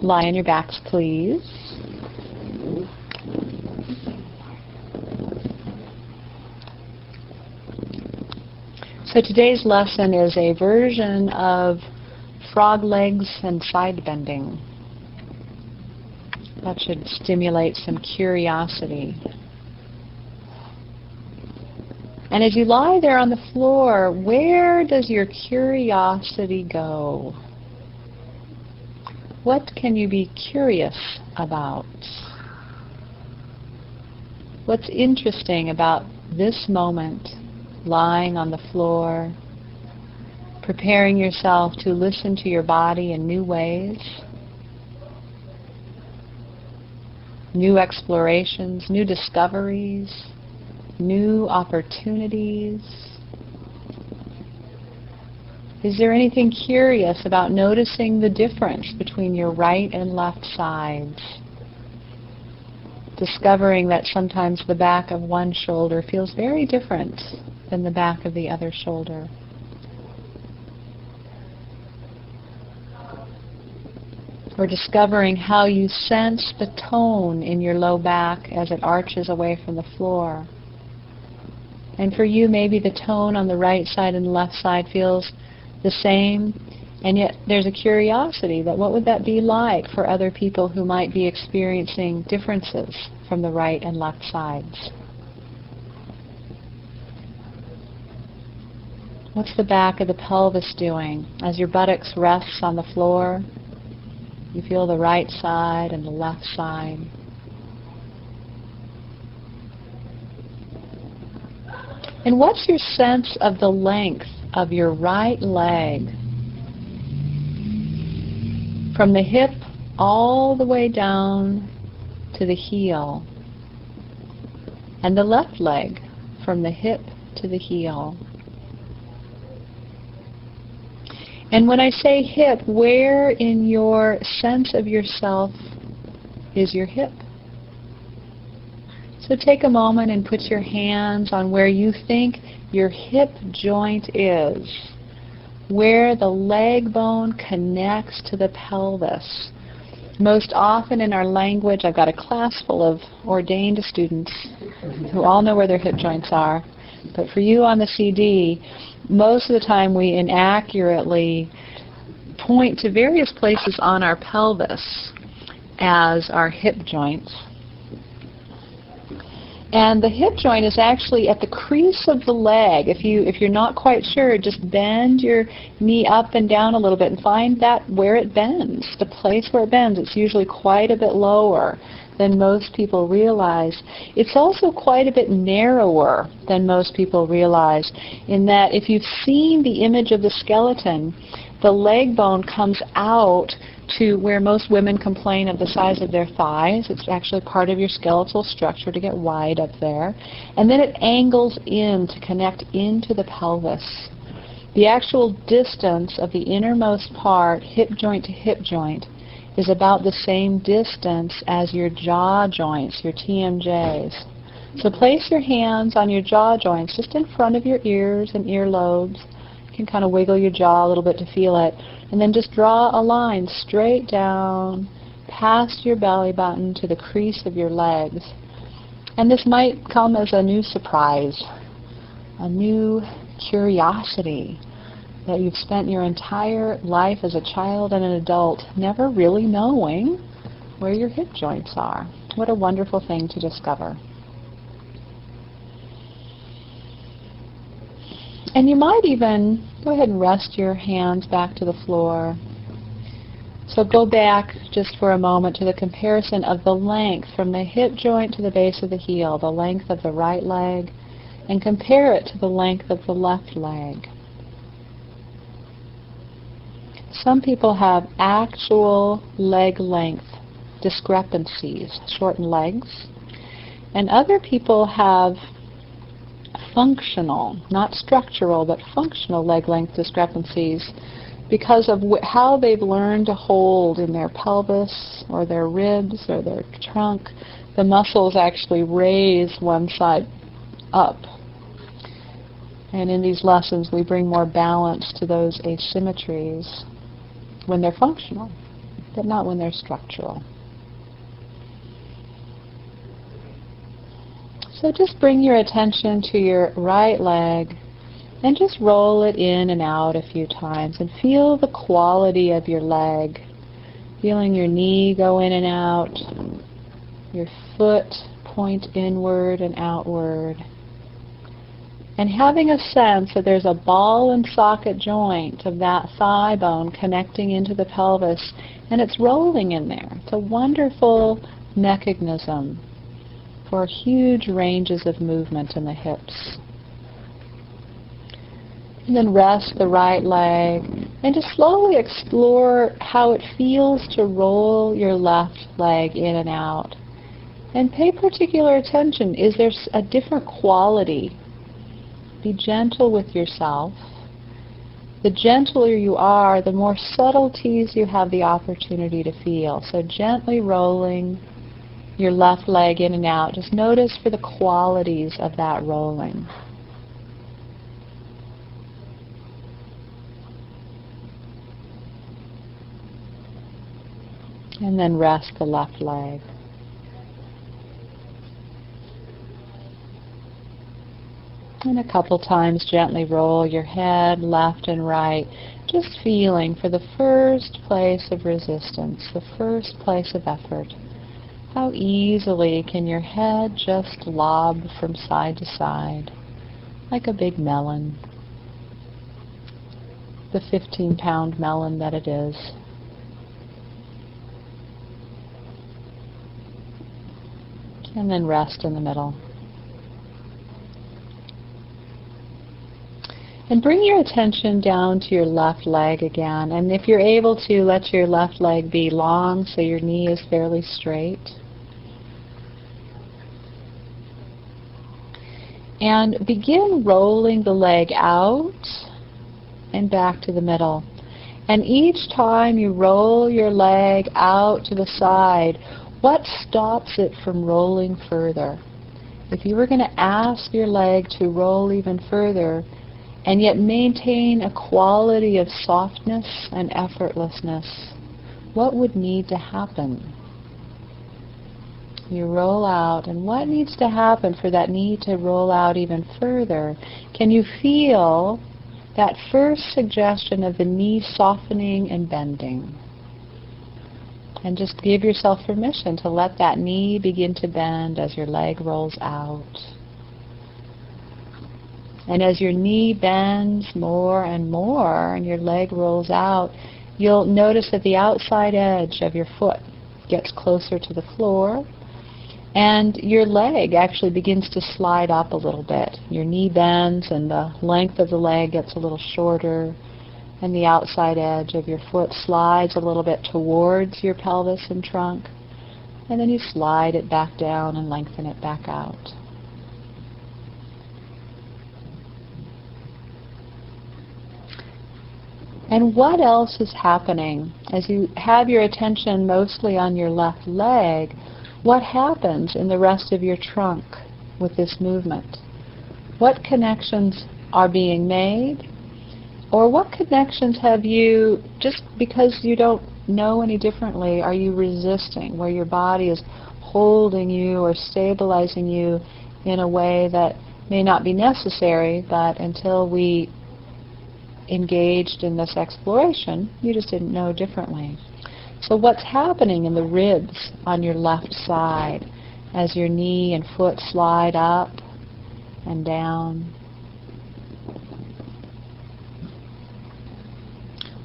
Lie on your backs, please. So today's lesson is a version of frog legs and side bending. That should stimulate some curiosity. And as you lie there on the floor, where does your curiosity go? What can you be curious about? What's interesting about this moment, lying on the floor, preparing yourself to listen to your body in new ways, new explorations, new discoveries, new opportunities? Is there anything curious about noticing the difference between your right and left sides? Discovering that sometimes the back of one shoulder feels very different than the back of the other shoulder. Or discovering how you sense the tone in your low back as it arches away from the floor. And for you, maybe the tone on the right side and the left side feels the same, and yet there's a curiosity that what would that be like for other people who might be experiencing differences from the right and left sides. What's the back of the pelvis doing? As your buttocks rests on the floor, you feel the right side and the left side. And what's your sense of the length of your right leg from the hip all the way down to the heel, and the left leg from the hip to the heel? And when I say hip, where in your sense of yourself is your hip? So take a moment and put your hands on where you think your hip joint is, where the leg bone connects to the pelvis. Most often in our language, I've got a class full of ordained students who all know where their hip joints are. But for you on the CD, most of the time we inaccurately point to various places on our pelvis as our hip joints. And the hip joint is actually at the crease of the leg. If you're not quite sure, just bend your knee up and down a little bit and find that where it bends, the place where it bends. It's usually quite a bit lower than most people realize. It's also quite a bit narrower than most people realize, in that if you've seen the image of the skeleton, the leg bone comes out to where most women complain of the size of their thighs. It's actually part of your skeletal structure to get wide up there. And then it angles in to connect into the pelvis. The actual distance of the innermost part, hip joint to hip joint, is about the same distance as your jaw joints, your TMJs. So place your hands on your jaw joints just in front of your ears and earlobes. You can kind of wiggle your jaw a little bit to feel it. And then just draw a line straight down past your belly button to the crease of your legs. And this might come as a new surprise, a new curiosity that you've spent your entire life as a child and an adult never really knowing where your hip joints are. What a wonderful thing to discover. And you might even go ahead and rest your hands back to the floor. So go back just for a moment to the comparison of the length from the hip joint to the base of the heel, the length of the right leg, and compare it to the length of the left leg. Some people have actual leg length discrepancies, shortened legs, and other people have functional, not structural, but functional leg length discrepancies because of how they've learned to hold in their pelvis or their ribs or their trunk. The muscles actually raise one side up. And in these lessons, we bring more balance to those asymmetries when they're functional. but not when they're structural. So just bring your attention to your right leg and just roll it in and out a few times and feel the quality of your leg. Feeling your knee go in and out, your foot point inward and outward. And having a sense that there's a ball and socket joint of that thigh bone connecting into the pelvis, and it's rolling in there. It's a wonderful mechanism for huge ranges of movement in the hips. And then rest the right leg and just slowly explore how it feels to roll your left leg in and out. And pay particular attention. Is there a different quality? Be gentle with yourself. The gentler you are, the more subtleties you have the opportunity to feel. So gently rolling your left leg in and out. Just notice for the qualities of that rolling. And then rest the left leg. And a couple times gently roll your head left and right, just feeling for the first place of resistance, the first place of effort. How easily can your head just lob from side to side, like a big melon, the 15-pound melon that it is. And then rest in the middle. And bring your attention down to your left leg again. And if you're able to, let your left leg be long so your knee is fairly straight. And begin rolling the leg out and back to the middle. And each time you roll your leg out to the side, what stops it from rolling further? If you were going to ask your leg to roll even further and yet maintain a quality of softness and effortlessness, what would need to happen? You roll out, and what needs to happen for that knee to roll out even further? Can you feel that first suggestion of the knee softening and bending? And just give yourself permission to let that knee begin to bend as your leg rolls out. And as your knee bends more and more and your leg rolls out, you'll notice that the outside edge of your foot gets closer to the floor, and your leg actually begins to slide up a little bit. Your knee bends and the length of the leg gets a little shorter, and the outside edge of your foot slides a little bit towards your pelvis and trunk, and then you slide it back down and lengthen it back out. And what else is happening? As you have your attention mostly on your left leg, what happens in the rest of your trunk with this movement? What connections are being made? Or what connections have you, just because you don't know any differently, are you resisting, where your body is holding you or stabilizing you in a way that may not be necessary, but until we engaged in this exploration, you just didn't know differently. So what's happening in the ribs on your left side as your knee and foot slide up and down?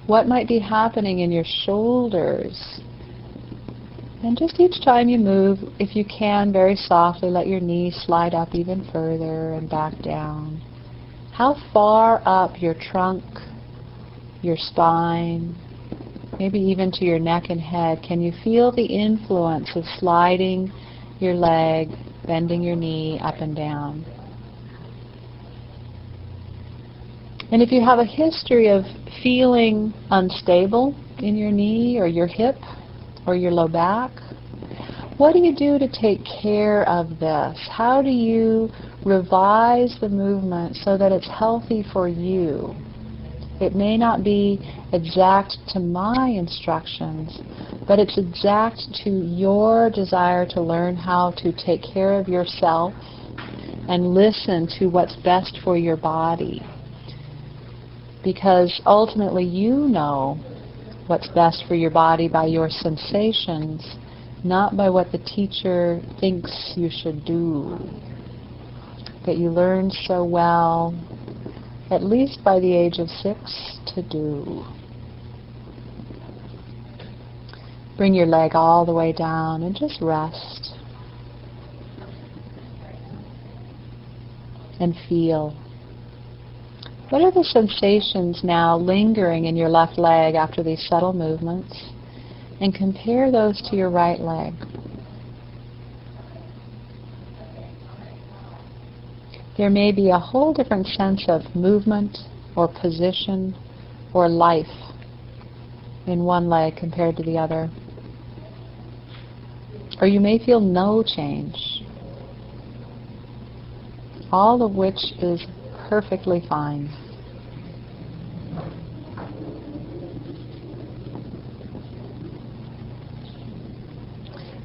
What might be happening in your shoulders? And just each time you move, if you can, very softly, let your knee slide up even further and back down. How far up your trunk, your spine, maybe even to your neck and head, can you feel the influence of sliding your leg, bending your knee up and down? And if you have a history of feeling unstable in your knee or your hip or your low back, what do you do to take care of this? How do you revise the movement so that it's healthy for you? It may not be exact to my instructions, but it's exact to your desire to learn how to take care of yourself and listen to what's best for your body. Because ultimately you know what's best for your body by your sensations, not by what the teacher thinks you should do. That you learned so well, at least by the age of 6, to do. Bring your leg all the way down and just rest. And feel. What are the sensations now lingering in your left leg after these subtle movements? And compare those to your right leg. There may be a whole different sense of movement or position or life in one leg compared to the other. Or you may feel no change, all of which is perfectly fine.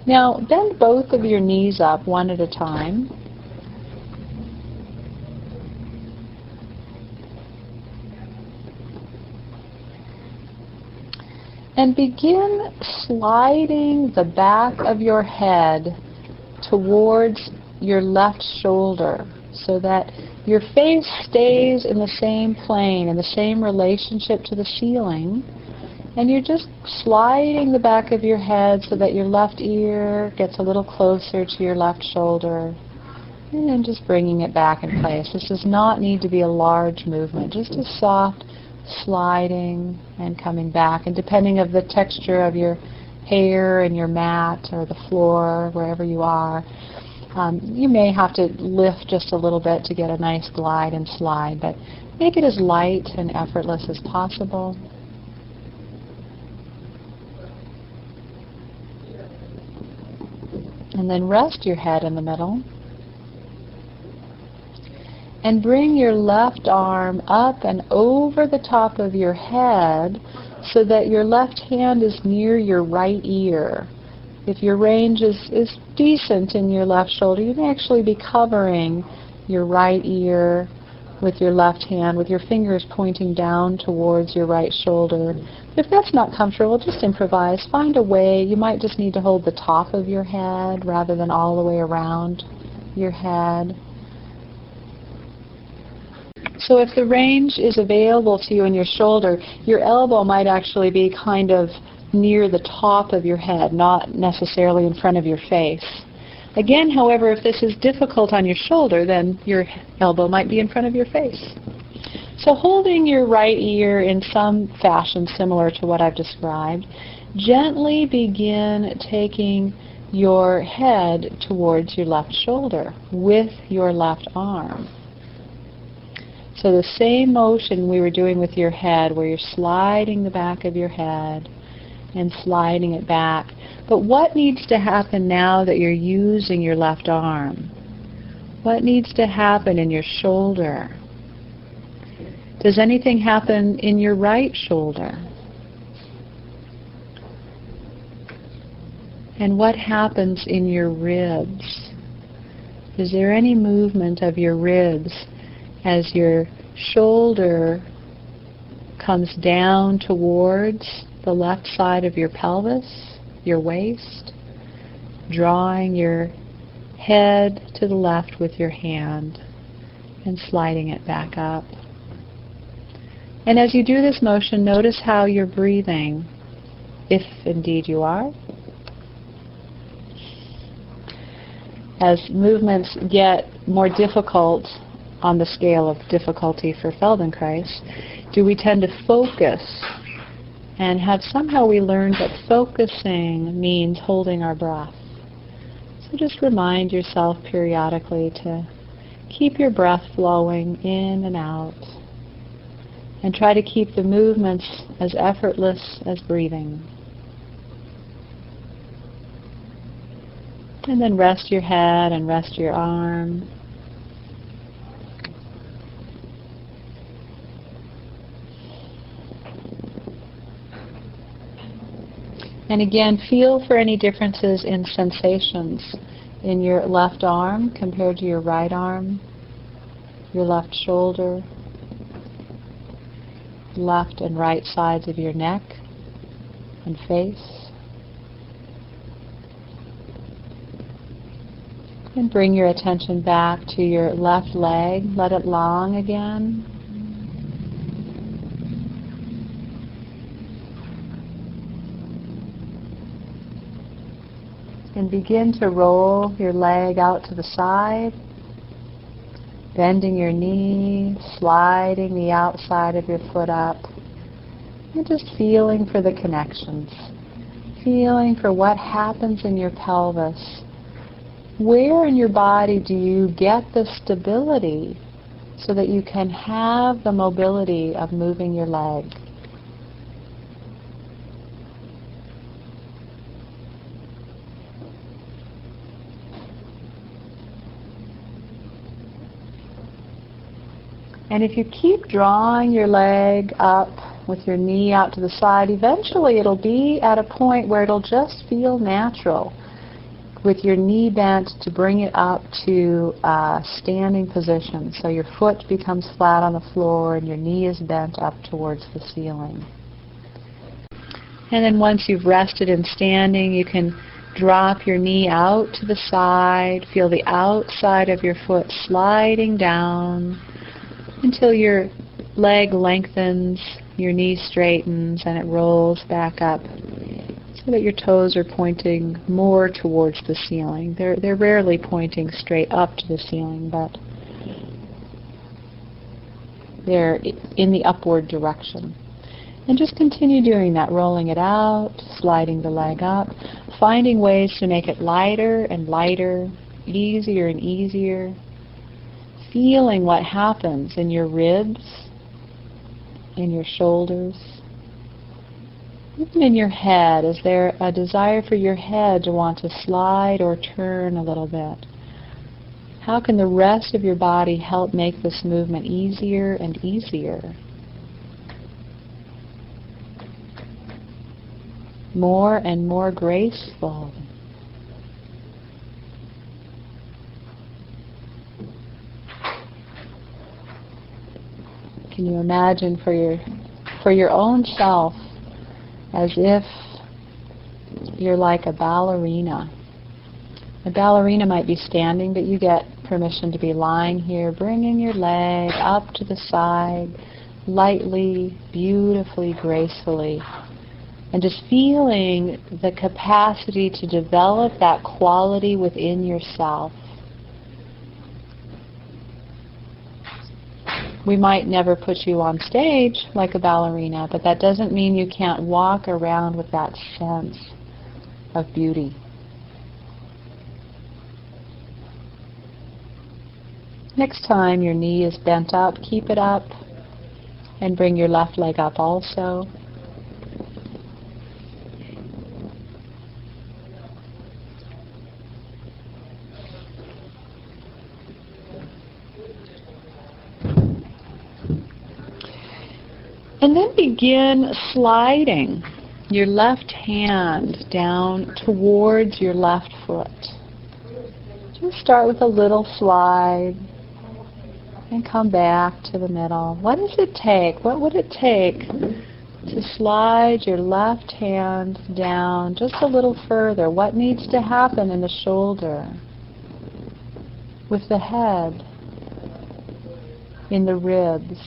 Now, bend both of your knees up one at a time. And begin sliding the back of your head towards your left shoulder so that your face stays in the same plane, in the same relationship to the ceiling. And you're just sliding the back of your head so that your left ear gets a little closer to your left shoulder. And then just bringing it back in place. This does not need to be a large movement, just a soft sliding and coming back. And depending on the texture of your hair and your mat or the floor, wherever you are, you may have to lift just a little bit to get a nice glide and slide, but make it as light and effortless as possible. And then rest your head in the middle. And bring your left arm up and over the top of your head so that your left hand is near your right ear. If your range is decent in your left shoulder, you may actually be covering your right ear with your left hand, with your fingers pointing down towards your right shoulder. If that's not comfortable, just improvise. Find a way. You might just need to hold the top of your head rather than all the way around your head. So if the range is available to you in your shoulder, your elbow might actually be kind of near the top of your head, not necessarily in front of your face. Again, however, if this is difficult on your shoulder, then your elbow might be in front of your face. So holding your right ear in some fashion similar to what I've described, gently begin taking your head towards your left shoulder with your left arm. So the same motion we were doing with your head, where you're sliding the back of your head and sliding it back. But what needs to happen now that you're using your left arm? What needs to happen in your shoulder? Does anything happen in your right shoulder? And what happens in your ribs? Is there any movement of your ribs as your shoulder comes down towards the left side of your pelvis, your waist, drawing your head to the left with your hand and sliding it back up? And as you do this motion, notice how you're breathing, if indeed you are. As movements get more difficult on the scale of difficulty for Feldenkrais, do we tend to focus? And have somehow we learned that focusing means holding our breath. So just remind yourself periodically to keep your breath flowing in and out. And try to keep the movements as effortless as breathing. And then rest your head and rest your arm. And again, feel for any differences in sensations in your left arm compared to your right arm, your left shoulder, left and right sides of your neck and face. And bring your attention back to your left leg. Let it long again. And begin to roll your leg out to the side, bending your knee, sliding the outside of your foot up, and just feeling for the connections, feeling for what happens in your pelvis. Where in your body do you get the stability so that you can have the mobility of moving your leg? And if you keep drawing your leg up with your knee out to the side, eventually it'll be at a point where it'll just feel natural with your knee bent to bring it up to a standing position. So your foot becomes flat on the floor and your knee is bent up towards the ceiling. And then once you've rested in standing, you can drop your knee out to the side. Feel the outside of your foot sliding down until your leg lengthens, your knee straightens, and it rolls back up so that your toes are pointing more towards the ceiling. They're rarely pointing straight up to the ceiling, but they're in the upward direction. And just continue doing that, rolling it out, sliding the leg up, finding ways to make it lighter and lighter, easier and easier. Feeling what happens in your ribs, in your shoulders, even in your head. Is there a desire for your head to want to slide or turn a little bit? How can the rest of your body help make this movement easier and easier? More and more graceful. Can you imagine for your own self as if you're like a ballerina? A ballerina might be standing, but you get permission to be lying here, bringing your leg up to the side, lightly, beautifully, gracefully, and just feeling the capacity to develop that quality within yourself. We might never put you on stage like a ballerina, but that doesn't mean you can't walk around with that sense of beauty. Next time your knee is bent up, keep it up and bring your left leg up also. And then begin sliding your left hand down towards your left foot. Just start with a little slide and come back to the middle. What does it take? What would it take to slide your left hand down just a little further? What needs to happen in the shoulder, with the head, in the ribs?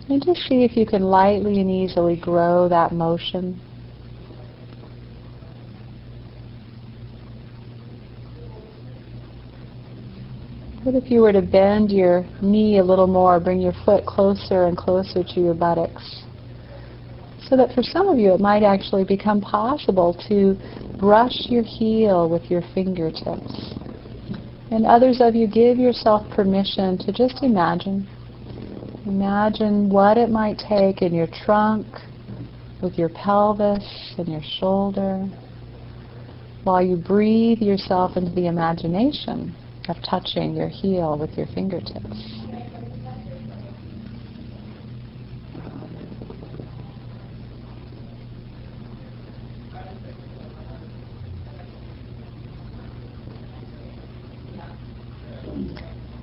And just see if you can lightly and easily grow that motion. What if you were to bend your knee a little more, bring your foot closer and closer to your buttocks? So that for some of you it might actually become possible to brush your heel with your fingertips. And others of you, give yourself permission to just imagine. Imagine what it might take in your trunk, with your pelvis and your shoulder, while you breathe yourself into the imagination of touching your heel with your fingertips.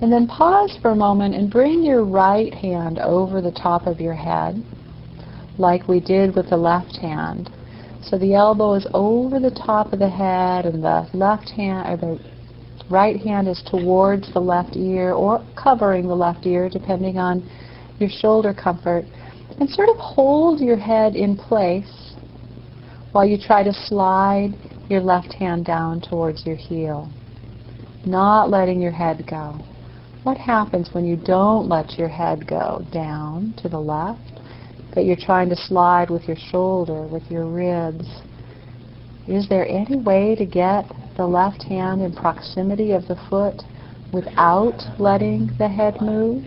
And then pause for a moment and bring your right hand over the top of your head, like we did with the left hand. So the elbow is over the top of the head, and the left hand, or the right hand is towards the left ear, or covering the left ear, depending on your shoulder comfort. And sort of hold your head in place while you try to slide your left hand down towards your heel, not letting your head go. What happens when you don't let your head go down to the left, but you're trying to slide with your shoulder, with your ribs? Is there any way to get the left hand in proximity of the foot without letting the head move?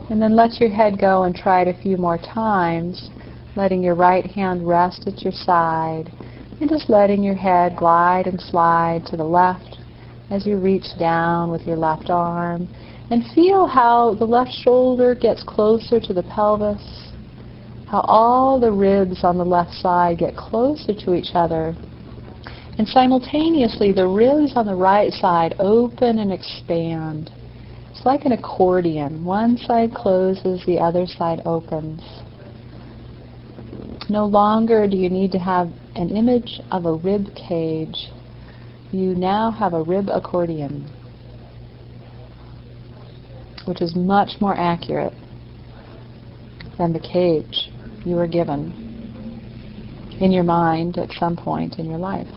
And then let your head go and try it a few more times, letting your right hand rest at your side, and just letting your head glide and slide to the left as you reach down with your left arm. And feel how the left shoulder gets closer to the pelvis, how all the ribs on the left side get closer to each other. And simultaneously, the ribs on the right side open and expand. It's like an accordion. One side closes, the other side opens. No longer do you need to have an image of a rib cage. You now have a rib accordion, which is much more accurate than the cage you were given in your mind at some point in your life.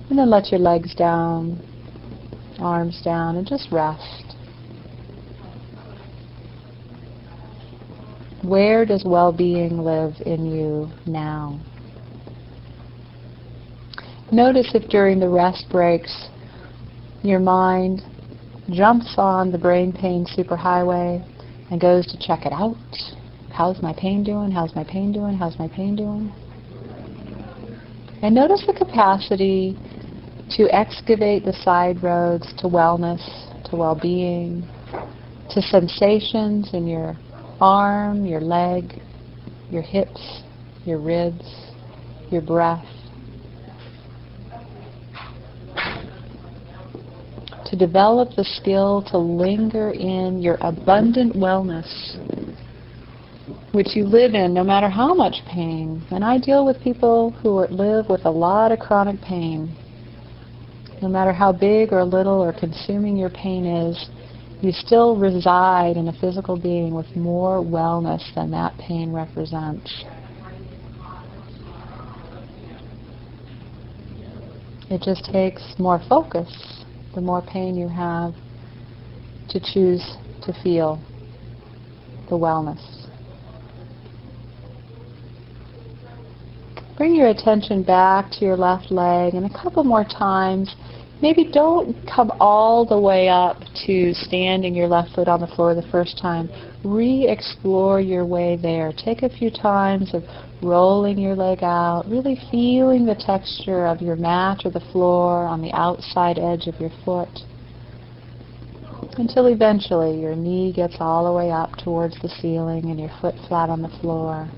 And then let your legs down, arms down, and just rest. Where does well-being live in you now? Notice if during the rest breaks your mind jumps on the brain pain superhighway and goes to check it out. How's my pain doing? How's my pain doing? How's my pain doing? And notice the capacity to excavate the side roads to wellness, to well-being, to sensations in your arm, your leg, your hips, your ribs, your breath. To develop the skill to linger in your abundant wellness, which you live in no matter how much pain. And I deal with people who live with a lot of chronic pain. No matter how big or little or consuming your pain is, you still reside in a physical being with more wellness than that pain represents. It just takes more focus, the more pain you have, to choose to feel the wellness. Bring your attention back to your left leg, and a couple more times. Maybe don't come all the way up to standing your left foot on the floor the first time. Re-explore your way there. Take a few times of rolling your leg out, really feeling the texture of your mat or the floor on the outside edge of your foot, until eventually your knee gets all the way up towards the ceiling and your foot flat on the floor.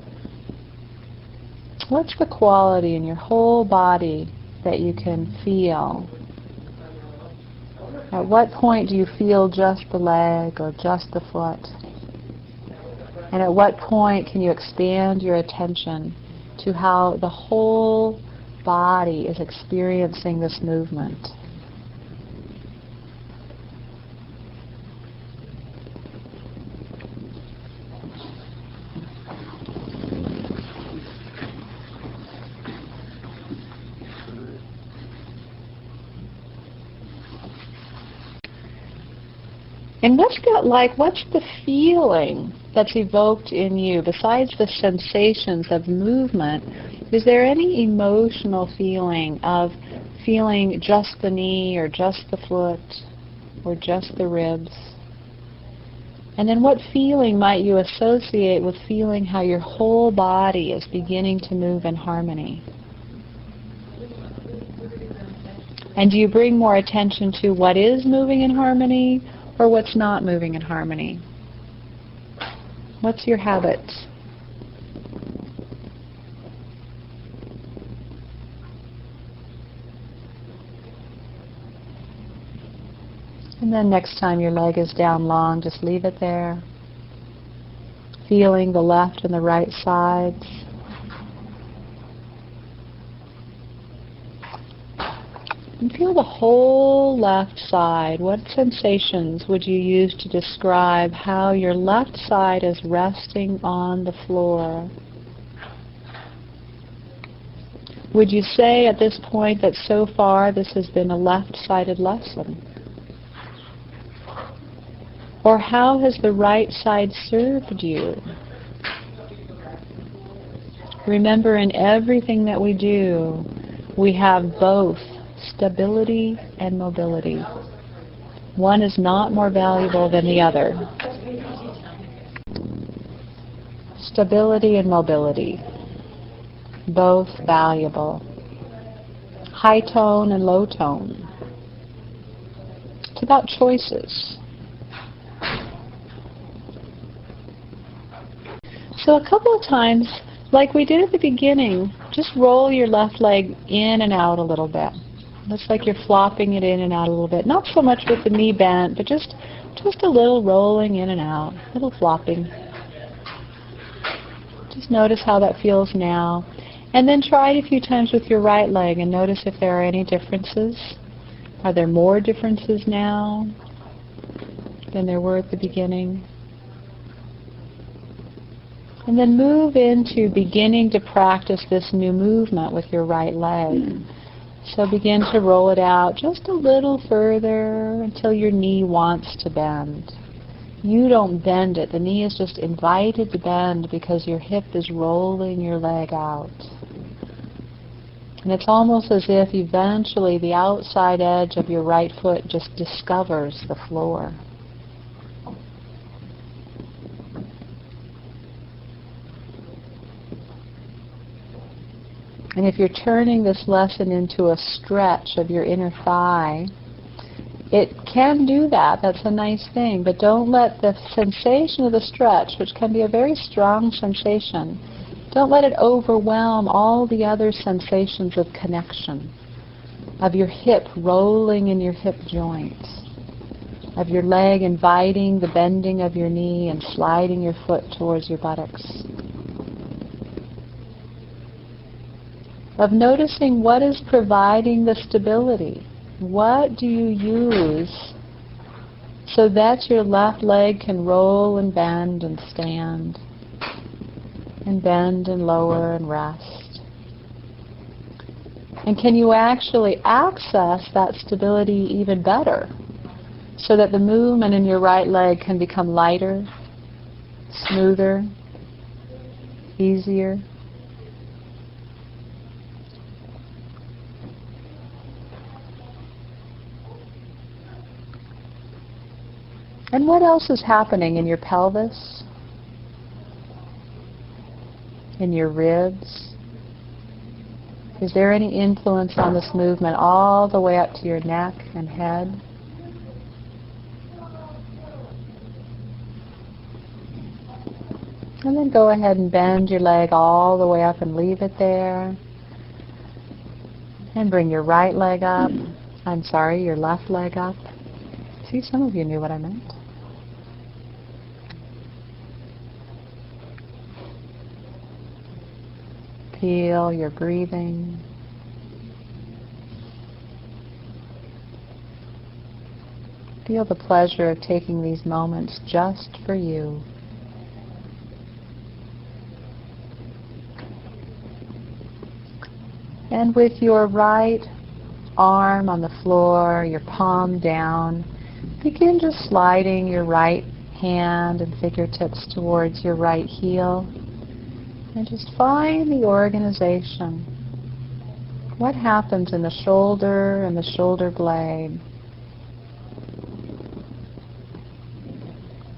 What's the quality in your whole body that you can feel? At what point do you feel just the leg or just the foot? And at what point can you expand your attention to how the whole body is experiencing this movement? And what's the feeling that's evoked in you besides the sensations of movement? Is there any emotional feeling of feeling just the knee or just the foot or just the ribs? And then what feeling might you associate with feeling how your whole body is beginning to move in harmony? And do you bring more attention to what is moving in harmony or what's not moving in harmony? What's your habit? And then next time your leg is down long, just leave it there. Feeling the left and the right sides. And feel the whole left side. What sensations would you use to describe how your left side is resting on the floor? Would you say at this point that so far this has been a left-sided lesson? Or how has the right side served you? Remember, in everything that we do, we have both stability and mobility. One is not more valuable than the other. Stability and mobility, both valuable. High tone and low tone. It's about choices. So a couple of times, like we did at the beginning, just roll your left leg in and out a little bit. Looks like you're flopping it in and out a little bit. Not so much with the knee bent, but just a little rolling in and out, a little flopping. Just notice how that feels now. And then try it a few times with your right leg and notice if there are any differences. Are there more differences now than there were at the beginning? And then move into beginning to practice this new movement with your right leg. So begin to roll it out just a little further until your knee wants to bend. You don't bend it. The knee is just invited to bend because your hip is rolling your leg out. And it's almost as if eventually the outside edge of your right foot just discovers the floor. And if you're turning this lesson into a stretch of your inner thigh, it can do that. That's a nice thing. But don't let the sensation of the stretch, which can be a very strong sensation, don't let it overwhelm all the other sensations of connection, of your hip rolling in your hip joint, of your leg inviting the bending of your knee and sliding your foot towards your buttocks. Of noticing what is providing the stability. What do you use so that your left leg can roll and bend and stand, and bend and lower and rest? And can you actually access that stability even better so that the movement in your right leg can become lighter, smoother, easier? And what else is happening in your pelvis, in your ribs? Is there any influence on this movement all the way up to your neck and head? And then go ahead and bend your leg all the way up and leave it there. And bring your right leg up. Your left leg up. See, some of you knew what I meant. Feel your breathing. Feel the pleasure of taking these moments just for you. And with your right arm on the floor, your palm down, begin just sliding your right hand and fingertips towards your right heel. And just find the organization. What happens in the shoulder and the shoulder blade?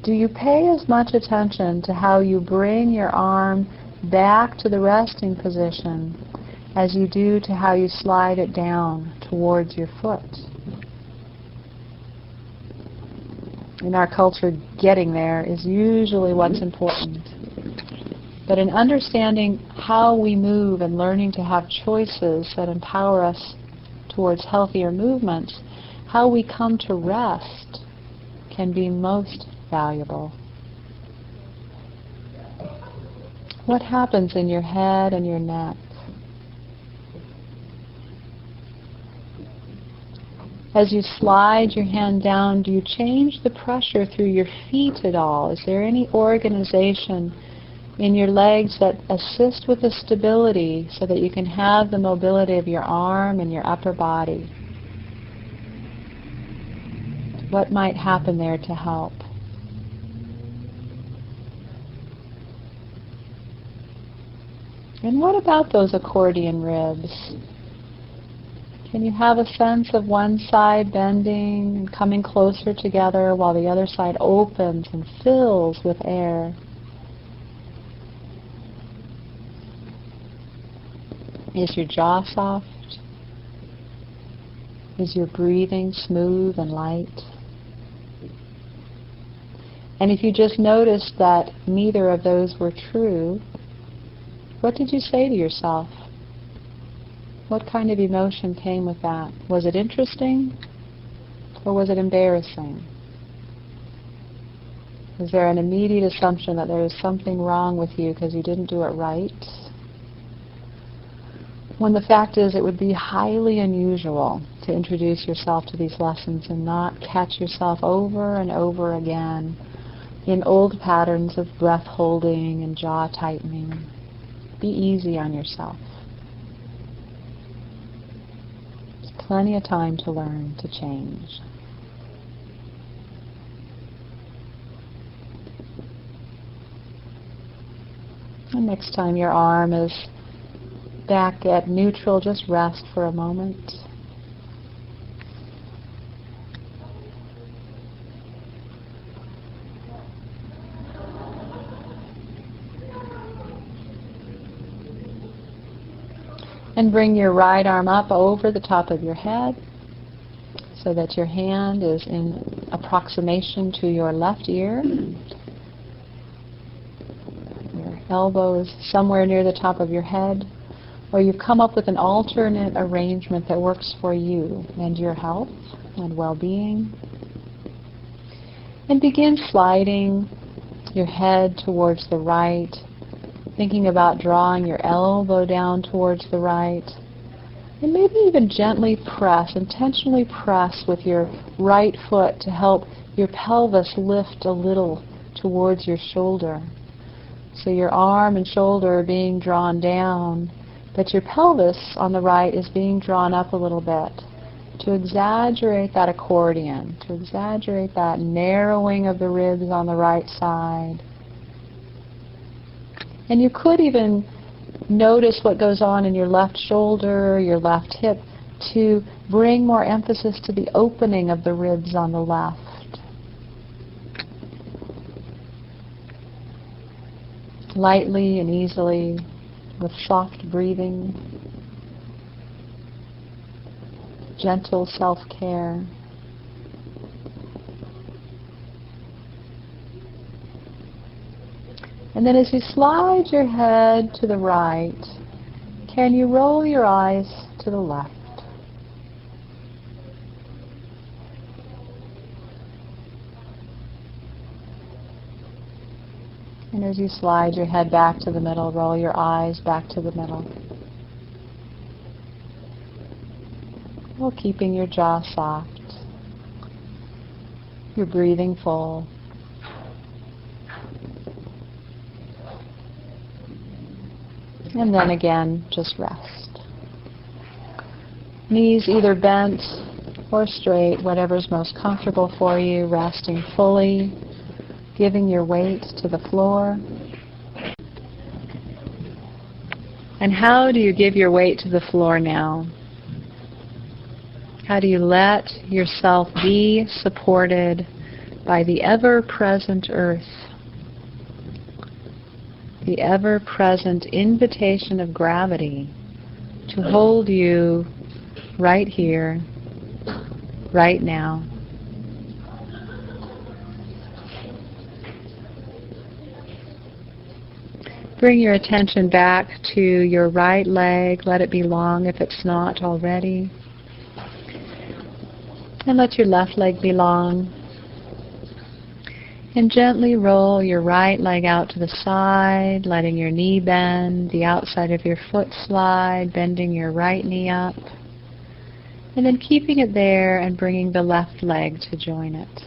Do you pay as much attention to how you bring your arm back to the resting position as you do to how you slide it down towards your foot? In our culture, getting there is usually what's important. But in understanding how we move and learning to have choices that empower us towards healthier movements, how we come to rest can be most valuable. What happens in your head and your neck? As you slide your hand down, do you change the pressure through your feet at all? Is there any organization in your legs that assist with the stability so that you can have the mobility of your arm and your upper body? What might happen there to help? And what about those accordion ribs? Can you have a sense of one side bending and coming closer together while the other side opens and fills with air? Is your jaw soft? Is your breathing smooth and light? And if you just noticed that neither of those were true, what did you say to yourself? What kind of emotion came with that? Was it interesting or was it embarrassing? Was there an immediate assumption that there was something wrong with you because you didn't do it right? When the fact is, it would be highly unusual to introduce yourself to these lessons and not catch yourself over and over again in old patterns of breath holding and jaw tightening. Be easy on yourself. There's plenty of time to learn, to change. And next time your arm is back at neutral, just rest for a moment. And bring your right arm up over the top of your head so that your hand is in approximation to your left ear. Your elbow is somewhere near the top of your head. Or you've come up with an alternate arrangement that works for you and your health and well-being. And begin sliding your head towards the right, thinking about drawing your elbow down towards the right. And maybe even gently press, intentionally press with your right foot to help your pelvis lift a little towards your shoulder. So your arm and shoulder are being drawn down, but your pelvis on the right is being drawn up a little bit to exaggerate that accordion, to exaggerate that narrowing of the ribs on the right side. And you could even notice what goes on in your left shoulder, your left hip, to bring more emphasis to the opening of the ribs on the left. Lightly and easily, with soft breathing, gentle self-care. And then as you slide your head to the right, can you roll your eyes to the left? And as you slide your head back to the middle, roll your eyes back to the middle. While keeping your jaw soft, your breathing full. And then again, just rest. Knees either bent or straight, whatever's most comfortable for you, resting fully, giving your weight to the floor. And how do you give your weight to the floor now? How do you let yourself be supported by the ever-present earth? The ever-present invitation of gravity to hold you right here, right now. Bring your attention back to your right leg. Let it be long if it's not already. And let your left leg be long. And gently roll your right leg out to the side, letting your knee bend, the outside of your foot slide, bending your right knee up. And then keeping it there and bringing the left leg to join it.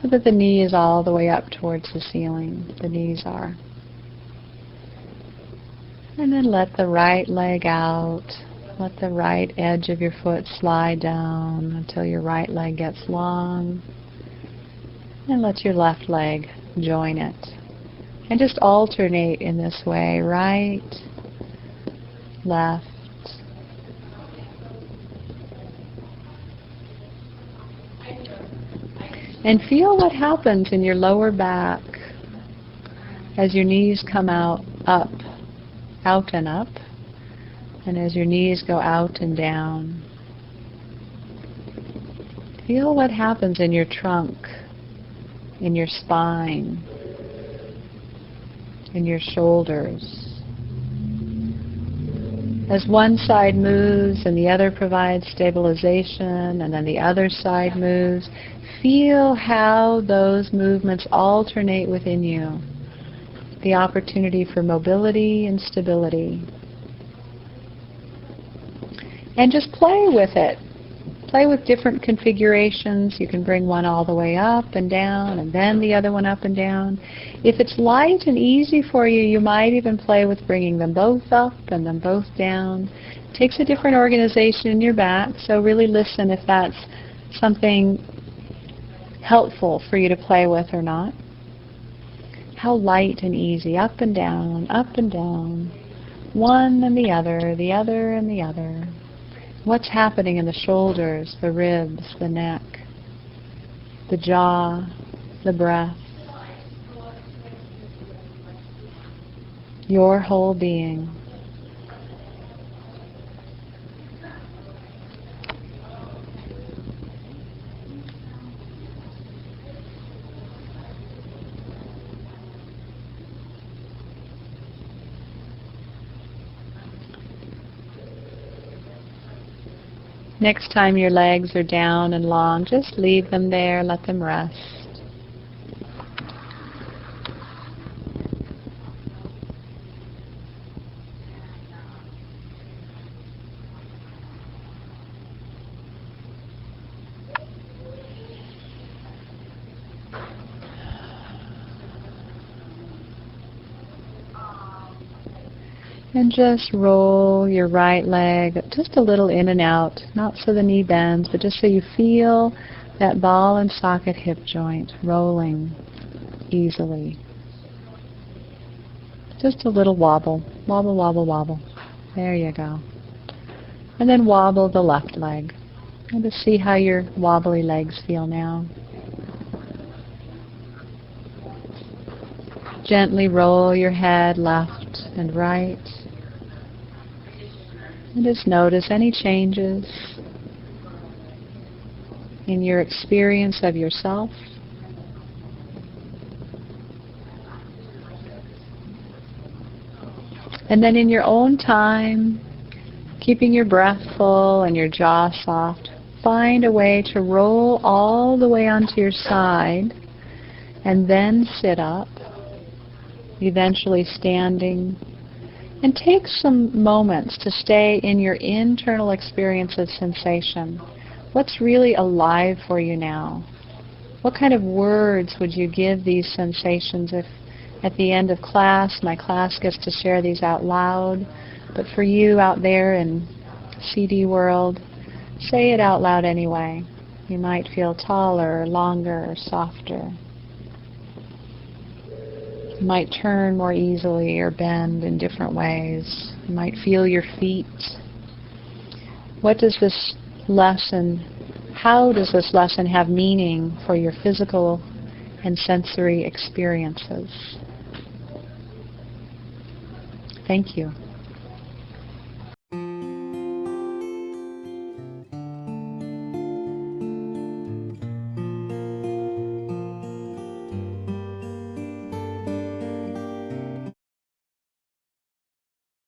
So that the knee is all the way up towards the ceiling. The knees are. And then let the right leg out. Let the right edge of your foot slide down until your right leg gets long. And let your left leg join it. And just alternate in this way. Right, left. And feel what happens in your lower back as your knees come out and up. And as your knees go out and down, feel what happens in your trunk, in your spine, in your shoulders. As one side moves and the other provides stabilization, and then the other side moves, feel how those movements alternate within you. The opportunity for mobility and stability. And just play with it. Play with different configurations. You can bring one all the way up and down, and then the other one up and down. If it's light and easy for you, you might even play with bringing them both up and then both down. It takes a different organization in your back, so really listen if that's something helpful for you to play with or not. How light and easy, up and down, one and the other and the other. What's happening in the shoulders, the ribs, the neck, the jaw, the breath, your whole being. Next time your legs are down and long, just leave them there, let them rest. And just roll your right leg just a little in and out, not so the knee bends, but just so you feel that ball and socket hip joint rolling easily. Just a little wobble, wobble, wobble, wobble. There you go. And then wobble the left leg. And just see how your wobbly legs feel now. Gently roll your head left and right. And just notice any changes in your experience of yourself. And then in your own time, keeping your breath full and your jaw soft, find a way to roll all the way onto your side and then sit up, eventually standing. And take some moments to stay in your internal experience of sensation. What's really alive for you now? What kind of words would you give these sensations if at the end of class, my class gets to share these out loud, but for you out there in CD world, say it out loud anyway. You might feel taller, or longer, or softer. You might turn more easily or bend in different ways. You might feel your feet. What does this lesson, how does this lesson have meaning for your physical and sensory experiences? Thank you.